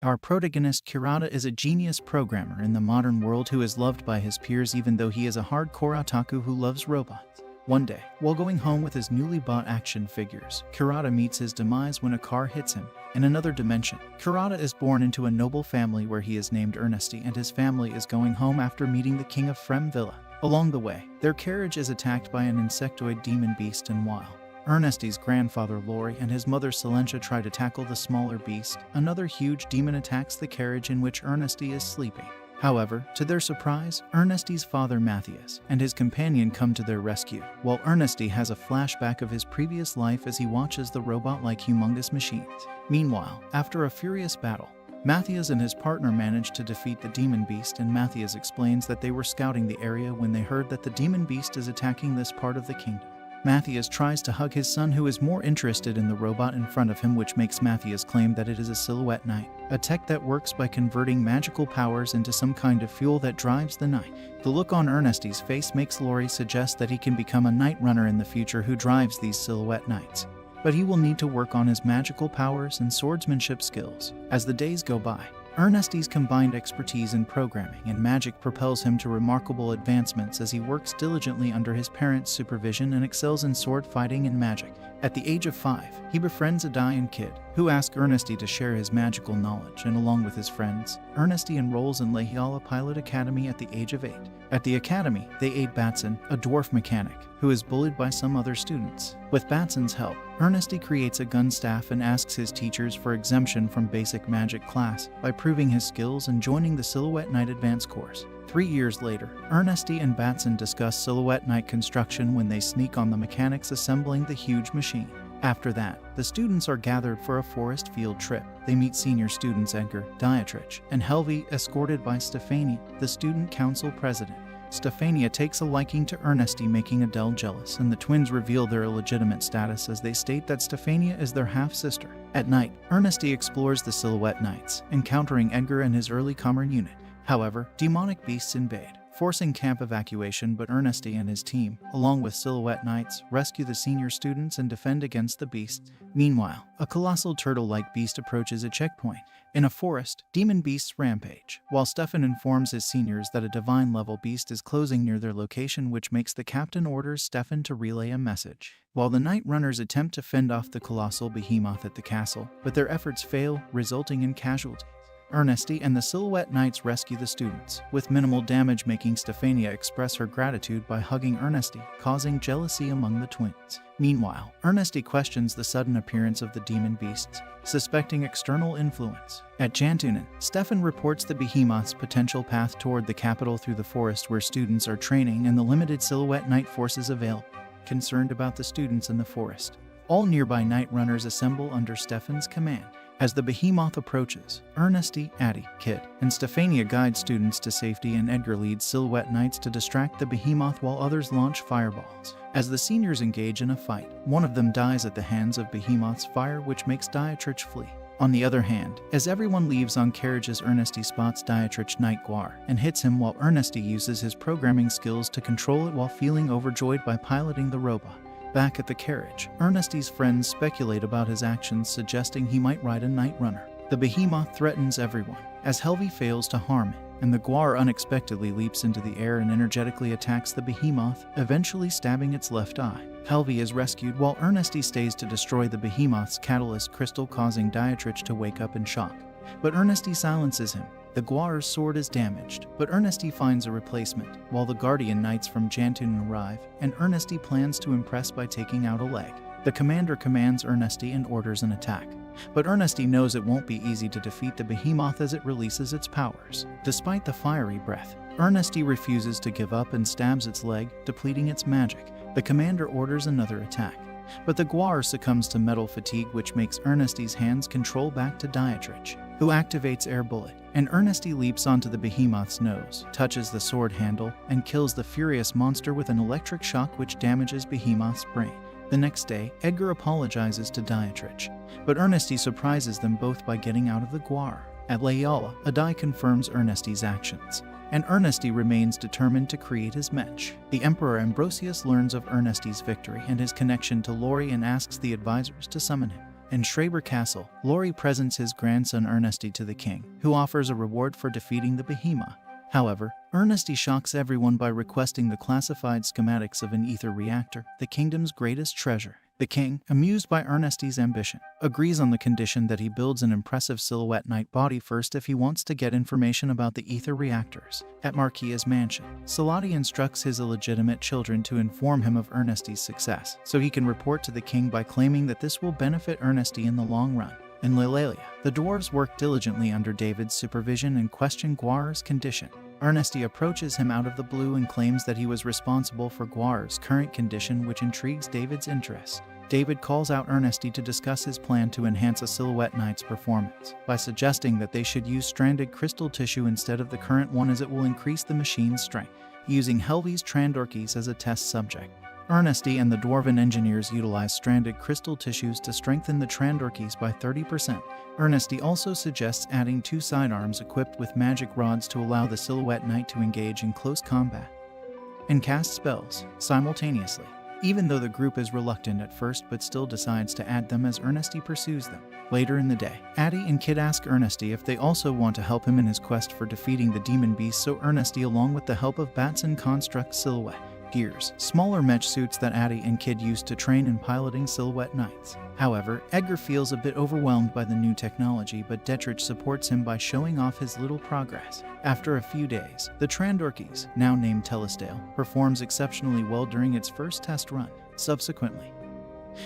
Our protagonist Kurata is a genius programmer in the modern world who is loved by his peers even though he is a hardcore otaku who loves robots. One day, while going home with his newly bought action figures, Kurata meets his demise when a car hits him. In another dimension, Kurata is born into a noble family where he is named Ernesty and his family is going home after meeting the king of Frem Villa. Along the way, their carriage is attacked by an insectoid demon beast and while Ernesty's grandfather Lori and his mother Silentia try to tackle the smaller beast, another huge demon attacks the carriage in which Ernesty is sleeping. However, to their surprise, Ernesty's father Matthias and his companion come to their rescue, while Ernesty has a flashback of his previous life as he watches the robot-like humongous machines. Meanwhile, after a furious battle, Matthias and his partner manage to defeat the demon beast, and Matthias explains that they were scouting the area when they heard that the demon beast is attacking this part of the kingdom. Matthias tries to hug his son who is more interested in the robot in front of him, which makes Matthias claim that it is a silhouette knight, a tech that works by converting magical powers into some kind of fuel that drives the knight. The look on Ernesty's face makes Lori suggest that he can become a knight runner in the future who drives these silhouette knights. But he will need to work on his magical powers and swordsmanship skills. As the days go by, Ernesty's combined expertise in programming and magic propels him to remarkable advancements as he works diligently under his parents' supervision and excels in sword fighting and magic. At the age of 5, he befriends a dying kid, who asks Ernesty to share his magical knowledge, and along with his friends, Ernesty enrolls in Lahiala Pilot Academy at the age of 8. At the academy, they aid Batson, a dwarf mechanic, who is bullied by some other students. With Batson's help, Ernesty creates a gun staff and asks his teachers for exemption from basic magic class by proving his skills and joining the Silhouette Knight Advanced course. 3 years later, Ernesty and Batson discuss Silhouette Knight construction when they sneak on the mechanics assembling the huge machine. After that, the students are gathered for a forest field trip. They meet senior students Edgar, Dietrich, and Helvi, escorted by Stefania, the student council president. Stefania takes a liking to Ernesty, making Adele jealous, and the twins reveal their illegitimate status as they state that Stefania is their half-sister. At night, Ernesty explores the Silhouette Knights, encountering Edgar and his early comer unit. However, demonic beasts invade, forcing camp evacuation, but Ernesty and his team, along with Silhouette Knights, rescue the senior students and defend against the beasts. Meanwhile, a colossal turtle-like beast approaches a checkpoint. In a forest, demon beasts rampage, while Stefan informs his seniors that a divine-level beast is closing near their location, which makes the captain orders Stefan to relay a message. While the Night Runners attempt to fend off the colossal behemoth at the castle, but their efforts fail, resulting in casualties. Ernesty and the Silhouette Knights rescue the students, with minimal damage, making Stefania express her gratitude by hugging Ernesty, causing jealousy among the twins. Meanwhile, Ernesty questions the sudden appearance of the demon beasts, suspecting external influence. At Jantunen, Stefan reports the behemoth's potential path toward the capital through the forest where students are training and the limited Silhouette Knight forces available. Concerned about the students in the forest, all nearby Night Runners assemble under Stefan's command. As the behemoth approaches, Ernesty, Addie, Kid, and Stefania guide students to safety, and Edgar leads Silhouette Knights to distract the behemoth while others launch fireballs. As the seniors engage in a fight, one of them dies at the hands of behemoth's fire, which makes Dietrich flee. On the other hand, as everyone leaves on carriages, Ernesty spots Dietrich Knight Guar and hits him, while Ernesty uses his programming skills to control it while feeling overjoyed by piloting the robot. Back at the carriage, Ernesty's friends speculate about his actions, suggesting he might ride a Night Runner. The behemoth threatens everyone, as Helvi fails to harm it, and the Guar unexpectedly leaps into the air and energetically attacks the behemoth, eventually stabbing its left eye. Helvi is rescued while Ernesty stays to destroy the behemoth's catalyst crystal, causing Dietrich to wake up in shock. But Ernesty silences him. The Guar's sword is damaged, but Ernesty finds a replacement, while the Guardian Knights from Jantunen arrive, and Ernesty plans to impress by taking out a leg. The commander commands Ernesty and orders an attack, but Ernesty knows it won't be easy to defeat the behemoth as it releases its powers. Despite the fiery breath, Ernesty refuses to give up and stabs its leg, depleting its magic. The commander orders another attack, but the Guar succumbs to metal fatigue, which makes Ernesty's hands control back to Dietrich, who activates Air Bullet, and Ernesty leaps onto the behemoth's nose, touches the sword handle, and kills the furious monster with an electric shock which damages behemoth's brain. The next day, Edgar apologizes to Dietrich, but Ernesty surprises them both by getting out of the Guar. At Layala, Adai confirms Ernesty's actions, and Ernesty remains determined to create his mech. The Emperor Ambrosius learns of Ernesty's victory and his connection to Lori and asks the advisors to summon him. In Schreiber Castle, Laurie presents his grandson Ernesty to the king, who offers a reward for defeating the behemoth. However, Ernesty shocks everyone by requesting the classified schematics of an ether reactor, the kingdom's greatest treasure. The king, amused by Ernesty's ambition, agrees on the condition that he builds an impressive silhouette knight body first if he wants to get information about the ether reactors. At Marquia's mansion, Salati instructs his illegitimate children to inform him of Ernesty's success, so he can report to the king by claiming that this will benefit Ernesty in the long run. In Lilalia, the dwarves work diligently under David's supervision and question Guar's condition. Ernesty approaches him out of the blue and claims that he was responsible for Guar's current condition, which intrigues David's interest. David calls out Ernesty to discuss his plan to enhance a silhouette knight's performance by suggesting that they should use stranded crystal tissue instead of the current one, as it will increase the machine's strength, using Helvi's Trandorkies as a test subject. Ernesty and the dwarven engineers utilize stranded crystal tissues to strengthen the Trandorkies by 30%. Ernesty also suggests adding 2 sidearms equipped with magic rods to allow the silhouette knight to engage in close combat and cast spells simultaneously, even though the group is reluctant at first but still decides to add them as Ernesty pursues them. Later in the day, Addie and Kid ask Ernesty if they also want to help him in his quest for defeating the demon beast, so Ernesty, along with the help of Batson, constructs silhouette gears, smaller mesh suits that Addie and Kid used to train in piloting silhouette knights. However, Edgar feels a bit overwhelmed by the new technology, but Detrich supports him by showing off his little progress. After a few days, the Trandorkies, now named Telesdale, performs exceptionally well during its first test run. Subsequently,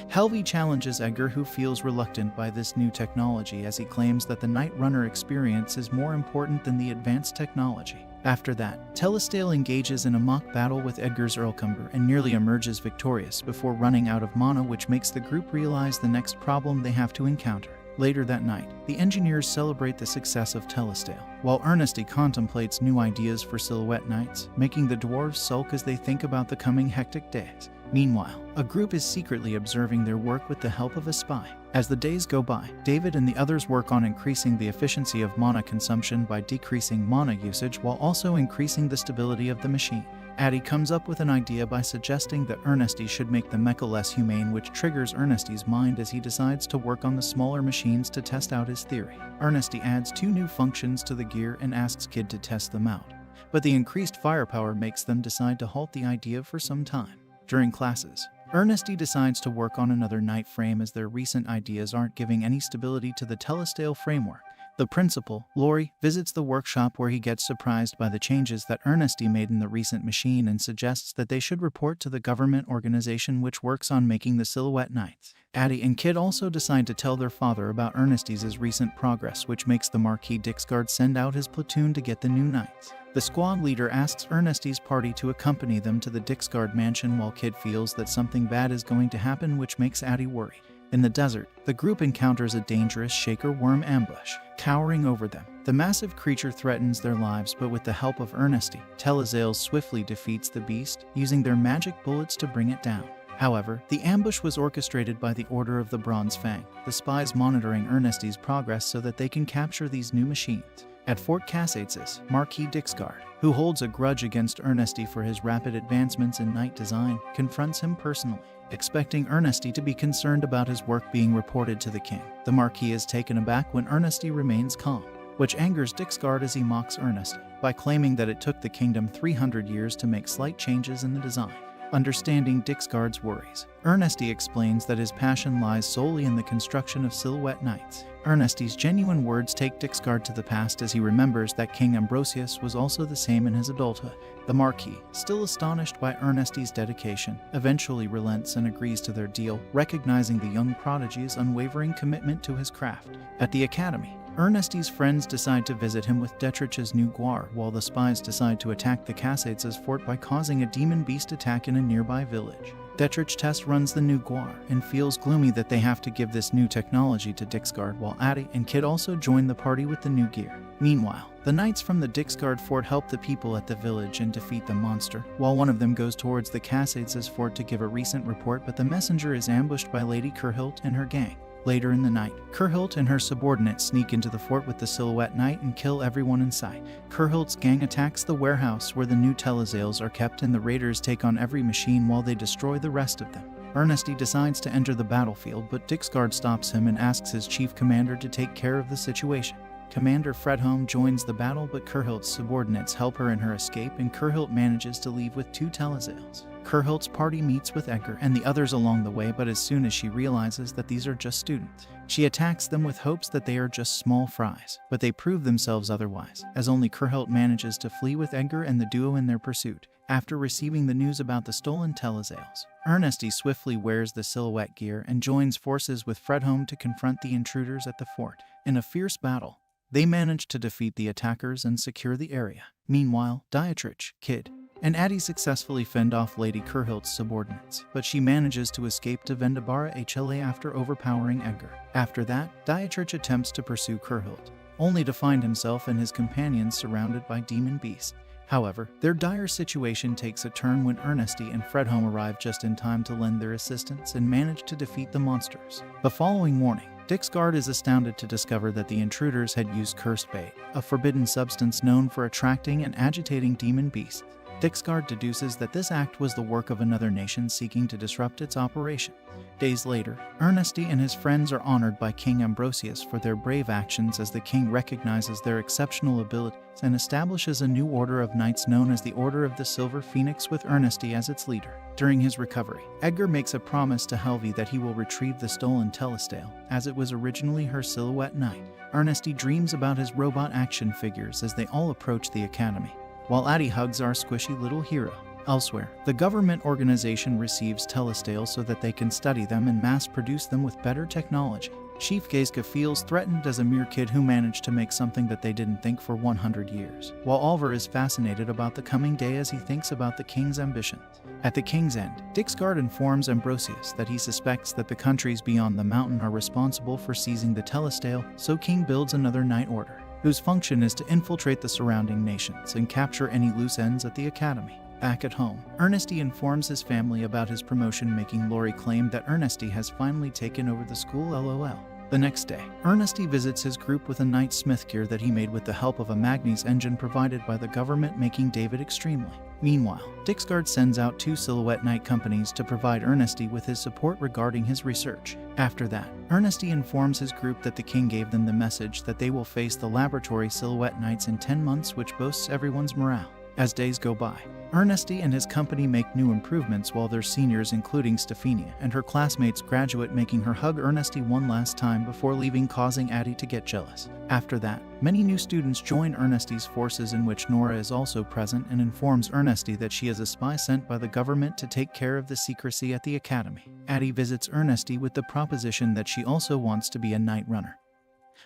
Helvi challenges Edgar, who feels reluctant by this new technology, as he claims that the Night Runner experience is more important than the advanced technology. After that, Telesdale engages in a mock battle with Edgar's Earlcumber and nearly emerges victorious before running out of mana, which makes the group realize the next problem they have to encounter. Later that night, the engineers celebrate the success of Telesdale, while Ernesty contemplates new ideas for silhouette knights, making the dwarves sulk as they think about the coming hectic days. Meanwhile, a group is secretly observing their work with the help of a spy. As the days go by, David and the others work on increasing the efficiency of mana consumption by decreasing mana usage while also increasing the stability of the machine. Addie comes up with an idea by suggesting that Ernesty should make the mecha less humane, which triggers Ernesty's mind as he decides to work on the smaller machines to test out his theory. Ernesty adds 2 new functions to the gear and asks Kid to test them out, but the increased firepower makes them decide to halt the idea for some time. During classes, Ernesty decides to work on another night frame as their recent ideas aren't giving any stability to the Telesdale framework. The principal, Laurie, visits the workshop where he gets surprised by the changes that Ernesty made in the recent machine and suggests that they should report to the government organization which works on making the silhouette knights. Addie and Kid also decide to tell their father about Ernesty's recent progress, which makes the Marquis Dixguard send out his platoon to get the new knights. The squad leader asks Ernesty's party to accompany them to the Dixguard mansion, while Kid feels that something bad is going to happen, which makes Addie worry. In the desert, the group encounters a dangerous shaker worm ambush, cowering over them. The massive creature threatens their lives, but with the help of Ernesty, Telesdale swiftly defeats the beast, using their magic bullets to bring it down. However, the ambush was orchestrated by the Order of the Bronze Fang, the spies monitoring Ernesty's progress so that they can capture these new machines. At Fort Cassates, Marquis Dixguard, who holds a grudge against Ernesty for his rapid advancements in night design, confronts him personally, expecting Ernesty to be concerned about his work being reported to the king. The Marquis is taken aback when Ernesty remains calm, which angers Dixguard as he mocks Ernesty by claiming that it took the kingdom 300 years to make slight changes in the design. Understanding Dixguard's worries, Ernesty explains that his passion lies solely in the construction of silhouette knights. Ernesty's genuine words take Dixguard to the past as he remembers that King Ambrosius was also the same in his adulthood. The Marquis, still astonished by Ernesty's dedication, eventually relents and agrees to their deal, recognizing the young prodigy's unwavering commitment to his craft. At the academy, Ernesty's friends decide to visit him with Detrich's new Guar, while the spies decide to attack the Cassates' fort by causing a demon beast attack in a nearby village. Detrich test runs the new Guar and feels gloomy that they have to give this new technology to Dixguard, while Addie and Kid also join the party with the new gear. Meanwhile, the knights from the Dixguard fort help the people at the village and defeat the monster, while one of them goes towards the Cassates' fort to give a recent report, but the messenger is ambushed by Lady Kurhilt and her gang. Later in the night, Kurhilt and her subordinates sneak into the fort with the silhouette knight and kill everyone in sight. Kurhilt's gang attacks the warehouse where the new Telesdales are kept, and the raiders take on every machine while they destroy the rest of them. Ernesty decides to enter the battlefield, but Dixgard stops him and asks his chief commander to take care of the situation. Commander Fredholm joins the battle, but Kurhild's subordinates help her in her escape, and Kurhild manages to leave with 2 telesales. Kurhild's party meets with Edgar and the others along the way, but as soon as she realizes that these are just students, she attacks them with hopes that they are just small fries, but they prove themselves otherwise, as only Kurhild manages to flee with Edgar and the duo in their pursuit. After receiving the news about the stolen telesales, Ernesty swiftly wears the silhouette gear and joins forces with Fredholm to confront the intruders at the fort. In a fierce battle, they manage to defeat the attackers and secure the area. Meanwhile, Dietrich, Kid, and Addie successfully fend off Lady Kurhild's subordinates, but she manages to escape to Vendabara HLA after overpowering Edgar. After that, Dietrich attempts to pursue Kurhild, only to find himself and his companions surrounded by demon beasts. However, their dire situation takes a turn when Ernesty and Fredholm arrive just in time to lend their assistance and manage to defeat the monsters. The following morning, Dixgard is astounded to discover that the intruders had used cursed bait, a forbidden substance known for attracting and agitating demon beasts. Dixgard deduces that this act was the work of another nation seeking to disrupt its operation. Days later, Ernesty and his friends are honored by King Ambrosius for their brave actions, as the king recognizes their exceptional abilities and establishes a new order of knights known as the Order of the Silver Phoenix, with Ernesty as its leader. During his recovery, Edgar makes a promise to Helvi that he will retrieve the stolen telestale, as it was originally her silhouette knight. Ernesty dreams about his robot action figures as they all approach the academy, while Addie hugs our squishy little hero. Elsewhere, the government organization receives telestales so that they can study them and mass-produce them with better technology. Chief Gaiska feels threatened as a mere kid who managed to make something that they didn't think for 100 years, while Oliver is fascinated about the coming day as he thinks about the king's ambitions. At the king's end, Dixgard informs Ambrosius that he suspects that the countries beyond the mountain are responsible for seizing the telestale, so King builds another knight order, whose function is to infiltrate the surrounding nations and capture any loose ends at the academy. Back at home, Ernesty informs his family about his promotion, making Lori claim that Ernesty has finally taken over the school. LOL. The next day, Ernesty visits his group with a knight smith gear that he made with the help of a Magnes engine provided by the government, making David extremely. Meanwhile, Dixgard sends out 2 silhouette knight companies to provide Ernesty with his support regarding his research. After that, Ernesty informs his group that the king gave them the message that they will face the laboratory silhouette knights in 10 months, which boasts everyone's morale. As days go by, Ernesty and his company make new improvements, while their seniors, including Stephania and her classmates, graduate, making her hug Ernesty one last time before leaving, causing Addie to get jealous. After that, many new students join Ernesty's forces, in which Nora is also present and informs Ernesty that she is a spy sent by the government to take care of the secrecy at the academy. Addie visits Ernesty with the proposition that she also wants to be a knight runner,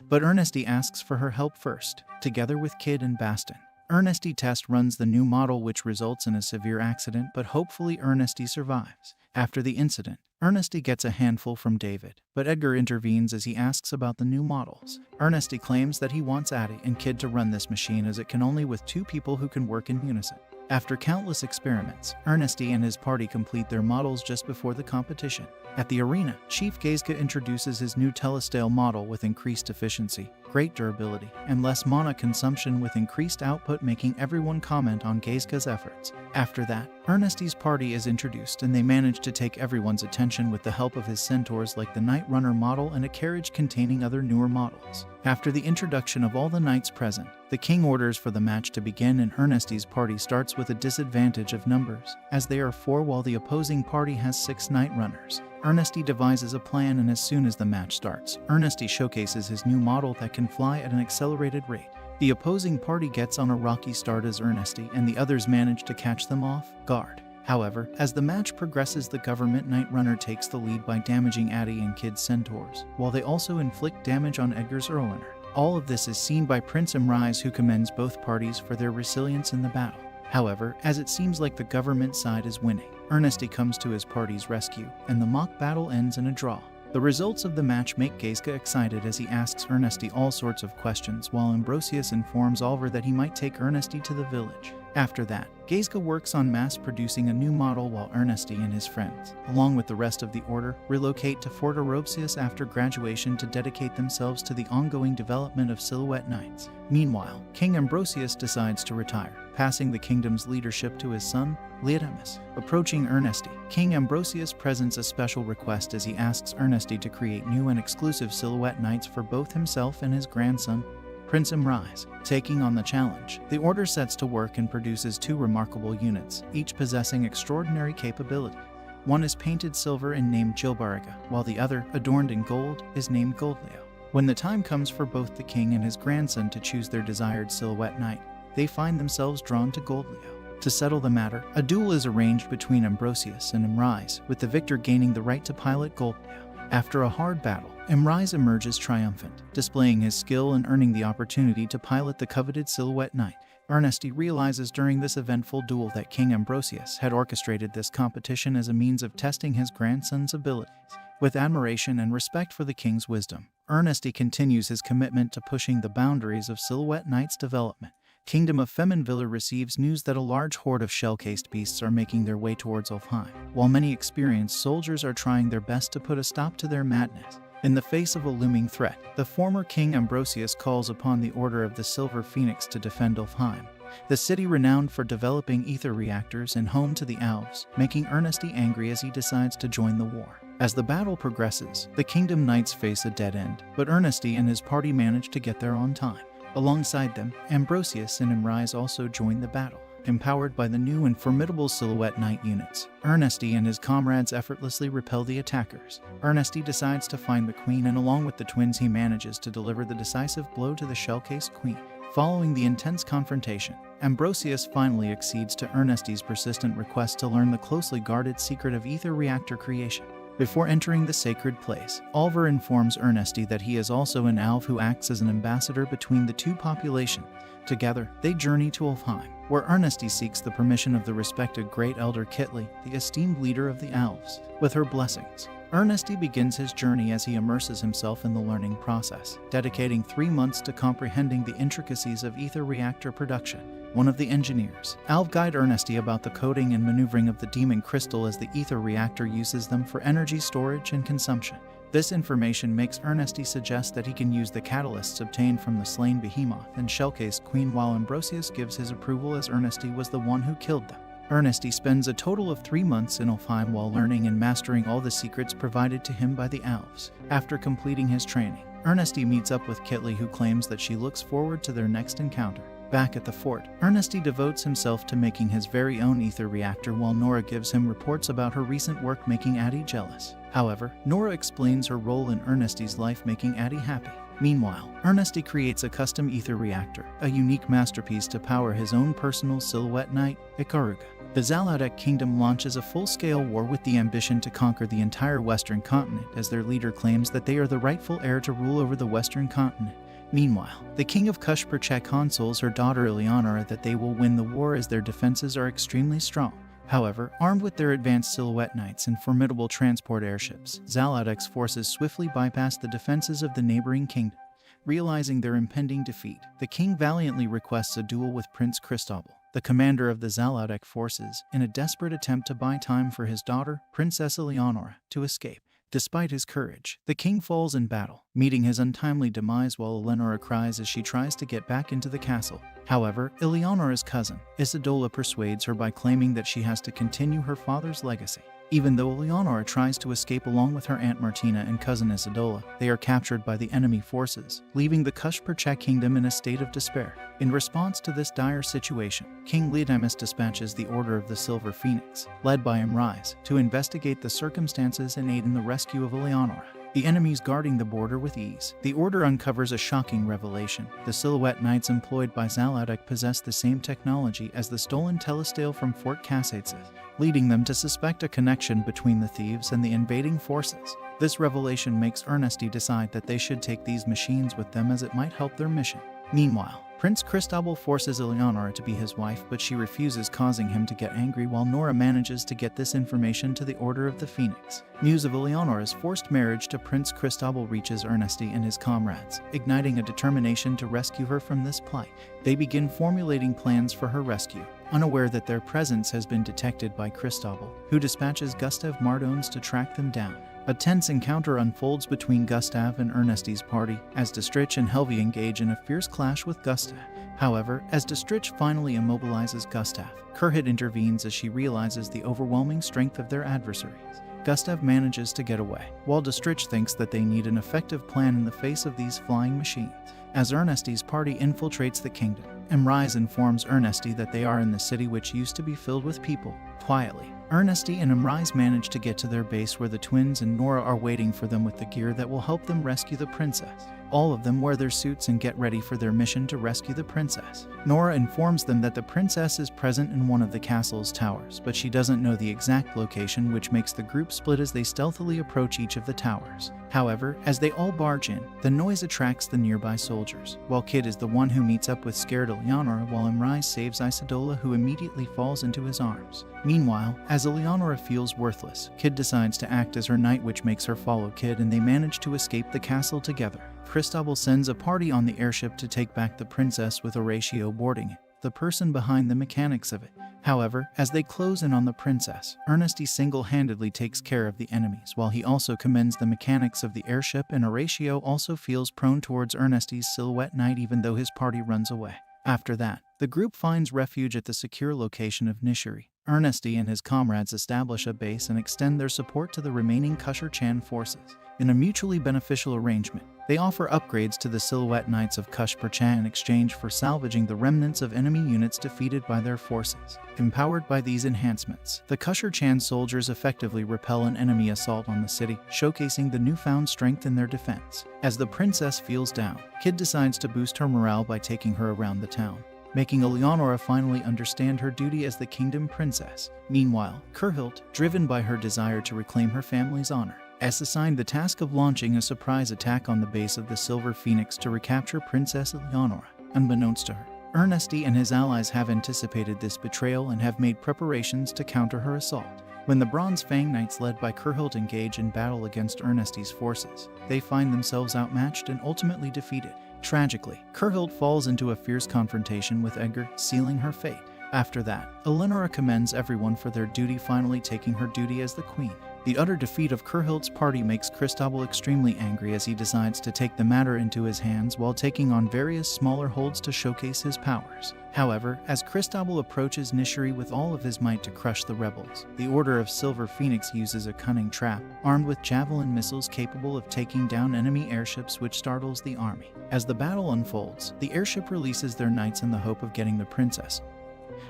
but Ernesty asks for her help first. Together with Kid and Baston, Ernesty test runs the new model, which results in a severe accident, but hopefully Ernesty survives. After the incident, Ernesty gets a handful from David, but Edgar intervenes as he asks about the new models. Ernesty claims that he wants Addie and Kid to run this machine, as it can only with 2 people who can work in unison. After countless experiments, Ernesty and his party complete their models just before the competition. At the arena, Chief Gaiska introduces his new telestale model with increased efficiency, great durability, and less mana consumption, with increased output, making everyone comment on Gaiska's efforts. After that, Ernesty's party is introduced, and they manage to take everyone's attention with the help of his centaurs, like the Knight Runner model and a carriage containing other newer models. After the introduction of all the knights present, the king orders for the match to begin, and Ernesty's party starts with a disadvantage of numbers, as they are 4 while the opposing party has 6 knight runners. Ernesty devises a plan, and as soon as the match starts, Ernesty showcases his new model that can fly at an accelerated rate. The opposing party gets on a rocky start as Ernesty and the others manage to catch them off guard. However, as the match progresses, the government Knight Runner takes the lead by damaging Addie and Kid's centaurs, while they also inflict damage on Edgar's Erlander. All of this is seen by Prince Imrise, who commends both parties for their resilience in the battle. However, as it seems like the government side is winning, Ernesty comes to his party's rescue, and the mock battle ends in a draw. The results of the match make Gaiska excited as he asks Ernesty all sorts of questions, while Ambrosius informs Oliver that he might take Ernesty to the village. After that, Gezga works on mass-producing a new model while Ernesty and his friends, along with the rest of the Order, relocate to Fort Oropsius after graduation to dedicate themselves to the ongoing development of Silhouette Knights. Meanwhile, King Ambrosius decides to retire, passing the kingdom's leadership to his son, Leodemus. Approaching Ernesty, King Ambrosius presents a special request as he asks Ernesty to create new and exclusive Silhouette Knights for both himself and his grandson, Prince Imrise. Taking on the challenge, the Order sets to work and produces two remarkable units, each possessing extraordinary capability. One is painted silver and named Gilbariga, while the other, adorned in gold, is named Goldleo. When the time comes for both the king and his grandson to choose their desired Silhouette Knight, they find themselves drawn to Goldleo. To settle the matter, a duel is arranged between Ambrosius and Imrise, with the victor gaining the right to pilot Goldleo. After a hard battle, Imrise emerges triumphant, displaying his skill and earning the opportunity to pilot the coveted Silhouette Knight. Ernesty realizes during this eventful duel that King Ambrosius had orchestrated this competition as a means of testing his grandson's abilities. With admiration and respect for the king's wisdom, Ernesty continues his commitment to pushing the boundaries of Silhouette Knight's development. Kingdom of Feminvilla receives news that a large horde of shell-cased beasts are making their way towards Ulfheim, while many experienced soldiers are trying their best to put a stop to their madness. In the face of a looming threat, the former King Ambrosius calls upon the Order of the Silver Phoenix to defend Ulfheim, the city renowned for developing ether reactors and home to the elves, making Ernesty angry as he decides to join the war. As the battle progresses, the Kingdom Knights face a dead end, but Ernesty and his party manage to get there on time. Alongside them, Ambrosius and Imrise also join the battle. Empowered by the new and formidable Silhouette Knight units, Ernesty and his comrades effortlessly repel the attackers. Ernesty decides to find the queen, and along with the twins he manages to deliver the decisive blow to the shell-cased queen. Following the intense confrontation, Ambrosius finally accedes to Ernesty's persistent request to learn the closely guarded secret of ether reactor creation. Before entering the sacred place, Oliver informs Ernesty that he is also an elf who acts as an ambassador between the two populations. Together, they journey to Ulfheim, where Ernesty seeks the permission of the respected Great Elder Kitli, the esteemed leader of the elves. With her blessings, Ernesty begins his journey as he immerses himself in the learning process, dedicating 3 months to comprehending the intricacies of ether reactor production. One of the engineers, Alv, guide Ernesty about the coding and maneuvering of the demon crystal as the ether reactor uses them for energy storage and consumption. This information makes Ernesty suggest that he can use the catalysts obtained from the slain behemoth and shell-cased queen, while Ambrosius gives his approval as Ernesty was the one who killed them. Ernesty spends a total of 3 months in Ulfheim while learning and mastering all the secrets provided to him by the elves. After completing his training, Ernesty meets up with Kitli, who claims that she looks forward to their next encounter. Back at the fort, Ernesty devotes himself to making his very own ether reactor, while Nora gives him reports about her recent work making Addie jealous. However, Nora explains her role in Ernesty's life, making Addie happy. Meanwhile, Ernesty creates a custom ether reactor, a unique masterpiece to power his own personal Silhouette Knight, Ikaruga. The Zalaudic kingdom launches a full-scale war with the ambition to conquer the entire Western continent, as their leader claims that they are the rightful heir to rule over the Western continent. Meanwhile, the king of Kush-Perchek consoles her daughter Eleonora that they will win the war as their defenses are extremely strong. However, armed with their advanced Silhouette Knights and formidable transport airships, Zalaudic's forces swiftly bypass the defenses of the neighboring kingdom. Realizing their impending defeat, the king valiantly requests a duel with Prince Cristobal, the commander of the Zalaudic forces, in a desperate attempt to buy time for his daughter, Princess Eleonora, to escape. Despite his courage, the king falls in battle, meeting his untimely demise while Eleonora cries as she tries to get back into the castle. However, Eleonora's cousin, Isidola, persuades her by claiming that she has to continue her father's legacy. Even though Eleonora tries to escape along with her Aunt Martina and cousin Isidola, they are captured by the enemy forces, leaving the Kush-Perchek kingdom in a state of despair. In response to this dire situation, King Leodemus dispatches the Order of the Silver Phoenix, led by Imrise, to investigate the circumstances and aid in the rescue of Eleonora. The enemies guarding the border with ease, the Order uncovers a shocking revelation. The Silhouette Knights employed by Zalaudic possess the same technology as the stolen telestale from Fort Kassaitsis, leading them to suspect a connection between the thieves and the invading forces. This revelation makes Ernesty decide that they should take these machines with them, as it might help their mission. Meanwhile, Prince Cristobal forces Eleonora to be his wife, but she refuses, causing him to get angry, while Nora manages to get this information to the Order of the Phoenix. News of Eleonora's forced marriage to Prince Cristobal reaches Ernesty and his comrades, igniting a determination to rescue her from this plight. They begin formulating plans for her rescue, unaware that their presence has been detected by Cristobal, who dispatches Gustav Mardones to track them down. A tense encounter unfolds between Gustav and Ernesti's party as Destrich and Helvi engage in a fierce clash with Gustav. However, as Destrich finally immobilizes Gustav, Kurhit intervenes as she realizes the overwhelming strength of their adversaries. Gustav manages to get away, while Destrich thinks that they need an effective plan in the face of these flying machines. As Ernesti's party infiltrates the kingdom, Emrise informs Ernesti that they are in the city which used to be filled with people. Quietly, Ernesti and Emrise manage to get to their base where the twins and Nora are waiting for them with the gear that will help them rescue the princess. All of them wear their suits and get ready for their mission to rescue the princess. Nora informs them that the princess is present in one of the castle's towers, but she doesn't know the exact location, which makes the group split as they stealthily approach each of the towers. However, as they all barge in, the noise attracts the nearby soldiers, while Kid is the one who meets up with scared Eleonora, while Emrise saves Isadola, who immediately falls into his arms. Meanwhile, as Eleonora feels worthless, Kid decides to act as her knight, which makes her follow Kid, and they manage to escape the castle together. Cristobal sends a party on the airship to take back the princess, with Horatio boarding it, the person behind the mechanics of it. However, as they close in on the princess, Ernesti single-handedly takes care of the enemies, while he also commends the mechanics of the airship, and Horatio also feels prone towards Ernesti's silhouette knight even though his party runs away. After that, the group finds refuge at the secure location of Nishiri. Ernesti and his comrades establish a base and extend their support to the remaining Kushur-Chan forces. In a mutually beneficial arrangement, they offer upgrades to the Silhouette Knights of Kushur-Chan in exchange for salvaging the remnants of enemy units defeated by their forces. Empowered by these enhancements, the Kushur-Chan soldiers effectively repel an enemy assault on the city, showcasing the newfound strength in their defense. As the princess feels down, Kid decides to boost her morale by taking her around the town, making Eleonora finally understand her duty as the kingdom princess. Meanwhile, Kurhilt, driven by her desire to reclaim her family's honor, is assigned the task of launching a surprise attack on the base of the Silver Phoenix to recapture Princess Eleonora. Unbeknownst to her, Ernesti and his allies have anticipated this betrayal and have made preparations to counter her assault. When the Bronze Fang Knights led by Kurhilt engage in battle against Ernesti's forces, they find themselves outmatched and ultimately defeated. Tragically, Kurhilt falls into a fierce confrontation with Edgar, sealing her fate. After that, Eleonora commends everyone for their duty, finally taking her duty as the queen. The utter defeat of Kurhilt's party makes Cristobal extremely angry as he decides to take the matter into his hands while taking on various smaller holds to showcase his powers. However, as Cristobal approaches Nishiri with all of his might to crush the rebels, the Order of Silver Phoenix uses a cunning trap, armed with javelin missiles capable of taking down enemy airships, which startles the army. As the battle unfolds, the airship releases their knights in the hope of getting the princess,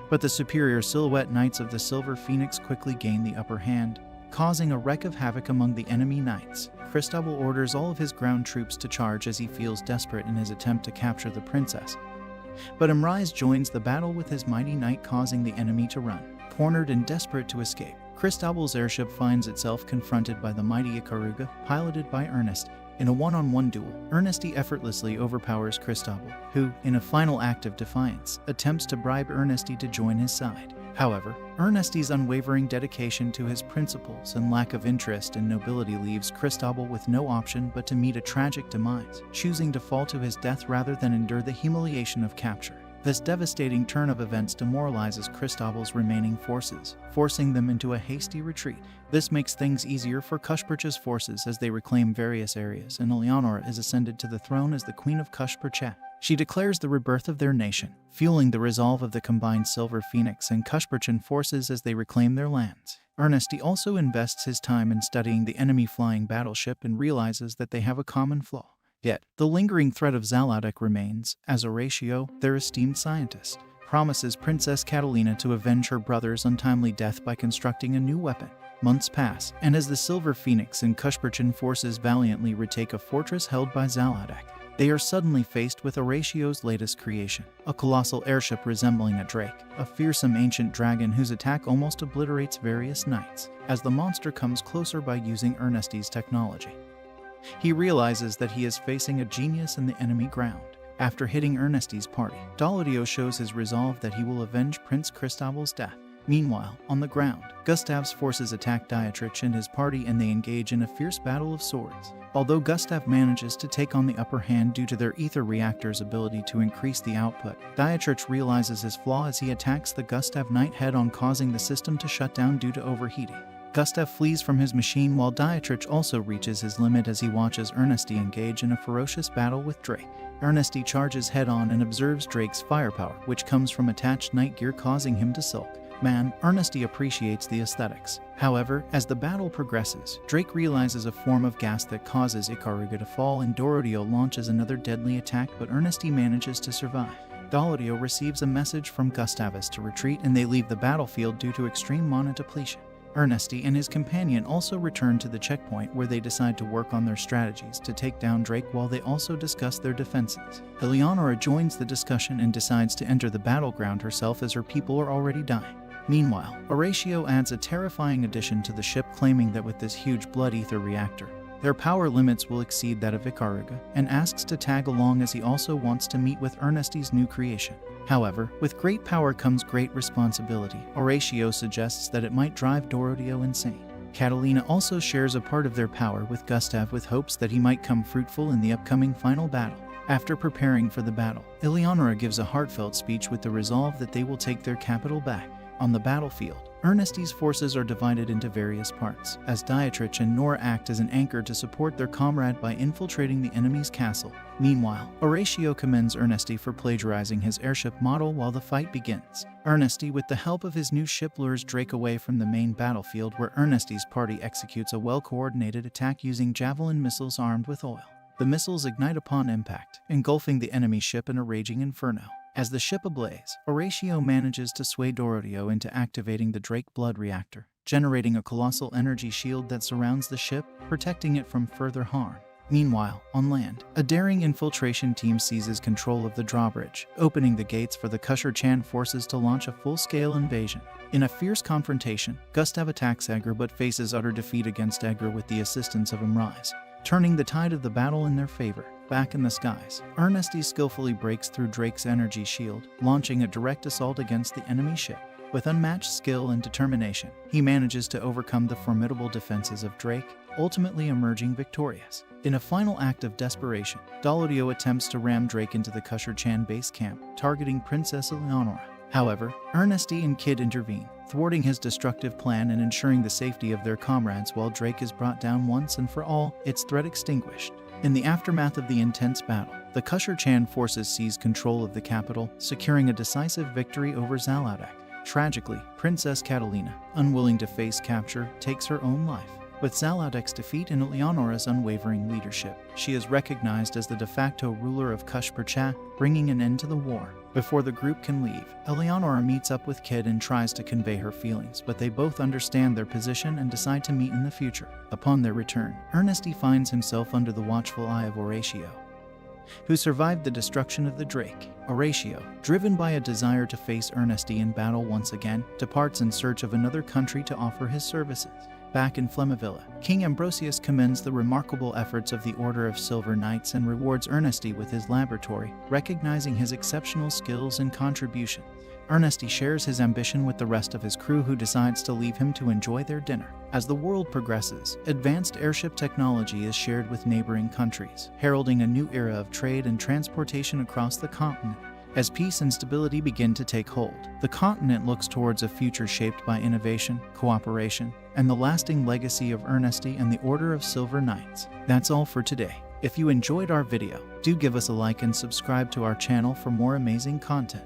but the superior Silhouette Knights of the Silver Phoenix quickly gain the upper hand, causing a wreak of havoc among the enemy knights. Cristobal orders all of his ground troops to charge as he feels desperate in his attempt to capture the princess. But Emrise joins the battle with his mighty knight, causing the enemy to run. Cornered and desperate to escape, Cristobal's airship finds itself confronted by the mighty Ikaruga, piloted by Ernest. In a one-on-one duel, Ernesti effortlessly overpowers Cristobal, who, in a final act of defiance, attempts to bribe Ernesti to join his side. However, Ernesti's unwavering dedication to his principles and lack of interest in nobility leaves Cristobal with no option but to meet a tragic demise, choosing to fall to his death rather than endure the humiliation of capture. This devastating turn of events demoralizes Cristobal's remaining forces, forcing them into a hasty retreat. This makes things easier for Kushur-Cha's forces as they reclaim various areas, and Eleonora is ascended to the throne as the Queen of Kushur-Cha. She declares the rebirth of their nation, fueling the resolve of the combined Silver Phoenix and Kushur-Chan forces as they reclaim their lands. Ernesti also invests his time in studying the enemy flying battleship and realizes that they have a common flaw. Yet, the lingering threat of Zalodek remains, as Horatio, their esteemed scientist, promises Princess Catalina to avenge her brother's untimely death by constructing a new weapon. Months pass, and as the Silver Phoenix and Kushur-Chan forces valiantly retake a fortress held by Zalodek, they are suddenly faced with Horatio's latest creation, a colossal airship resembling a drake, a fearsome ancient dragon whose attack almost obliterates various knights, as the monster comes closer by using Ernesti's technology. He realizes that he is facing a genius in the enemy ground. After hitting Ernesti's party, Dolodio shows his resolve that he will avenge Prince Cristobal's death. Meanwhile, on the ground, Gustav's forces attack Dietrich and his party and they engage in a fierce battle of swords. Although Gustav manages to take on the upper hand due to their ether reactor's ability to increase the output, Dietrich realizes his flaw as he attacks the Gustav Knight head-on, causing the system to shut down due to overheating. Gustav flees from his machine while Dietrich also reaches his limit as he watches Ernesty engage in a ferocious battle with Drake. Ernesty charges head-on and observes Drake's firepower, which comes from attached night gear, causing him to sulk. Ernesty appreciates the aesthetics. However, as the battle progresses, Drake realizes a form of gas that causes Ikaruga to fall and Dorodio launches another deadly attack, but Ernesty manages to survive. Dorodio receives a message from Gustavus to retreat and they leave the battlefield due to extreme mana depletion. Ernesty and his companion also return to the checkpoint where they decide to work on their strategies to take down Drake while they also discuss their defenses. Eleonora joins the discussion and decides to enter the battleground herself as her people are already dying. Meanwhile, Horatio adds a terrifying addition to the ship, claiming that with this huge blood ether reactor, their power limits will exceed that of Ikaruga, and asks to tag along as he also wants to meet with Ernesty's new creation. However, with great power comes great responsibility. Horatio suggests that it might drive Dorodio insane. Catalina also shares a part of their power with Gustav with hopes that he might come fruitful in the upcoming final battle. After preparing for the battle, Eleonora gives a heartfelt speech with the resolve that they will take their capital back. On the battlefield, Ernesty's forces are divided into various parts, as Dietrich and Nora act as an anchor to support their comrade by infiltrating the enemy's castle. Meanwhile, Horatio commends Ernesty for plagiarizing his airship model while the fight begins. Ernesty, with the help of his new ship, lures Drake away from the main battlefield, where Ernesty's party executes a well-coordinated attack using javelin missiles armed with oil. The missiles ignite upon impact, engulfing the enemy ship in a raging inferno. As the ship ablaze, Horatio manages to sway Dorodio into activating the Drake blood reactor, generating a colossal energy shield that surrounds the ship, protecting it from further harm. Meanwhile, on land, a daring infiltration team seizes control of the drawbridge, opening the gates for the Kusher-chan forces to launch a full-scale invasion. In a fierce confrontation, Gustav attacks Edgar but faces utter defeat against Edgar with the assistance of Imrise, turning the tide of the battle in their favor. Back in the skies, Ernesty skillfully breaks through Drake's energy shield, launching a direct assault against the enemy ship. With unmatched skill and determination, he manages to overcome the formidable defenses of Drake, ultimately emerging victorious. In a final act of desperation, Dorodio attempts to ram Drake into the Kusher-chan base camp, targeting Princess Eleonora. However, Ernesty and Kid intervene, thwarting his destructive plan and ensuring the safety of their comrades while Drake is brought down once and for all, its threat extinguished. In the aftermath of the intense battle, the Kusher-chan forces seize control of the capital, securing a decisive victory over Zalaudak. Tragically, Princess Catalina, unwilling to face capture, takes her own life. With Zalaudak's defeat and Eleonora's unwavering leadership, she is recognized as the de facto ruler of Kush-Percha, bringing an end to the war. Before the group can leave, Eleonora meets up with Kid and tries to convey her feelings, but they both understand their position and decide to meet in the future. Upon their return, Ernesty finds himself under the watchful eye of Horatio, who survived the destruction of the Drake. Horatio, driven by a desire to face Ernesty in battle once again, departs in search of another country to offer his services. Back in Flemavilla, King Ambrosius commends the remarkable efforts of the Order of Silver Knights and rewards Ernesty with his laboratory, recognizing his exceptional skills and contributions. Ernesty shares his ambition with the rest of his crew, who decides to leave him to enjoy their dinner. As the world progresses, advanced airship technology is shared with neighboring countries, heralding a new era of trade and transportation across the continent. As peace and stability begin to take hold, the continent looks towards a future shaped by innovation, cooperation, and the lasting legacy of Ernesty and the Order of Silver Knights. That's all for today. If you enjoyed our video, do give us a like and subscribe to our channel for more amazing content.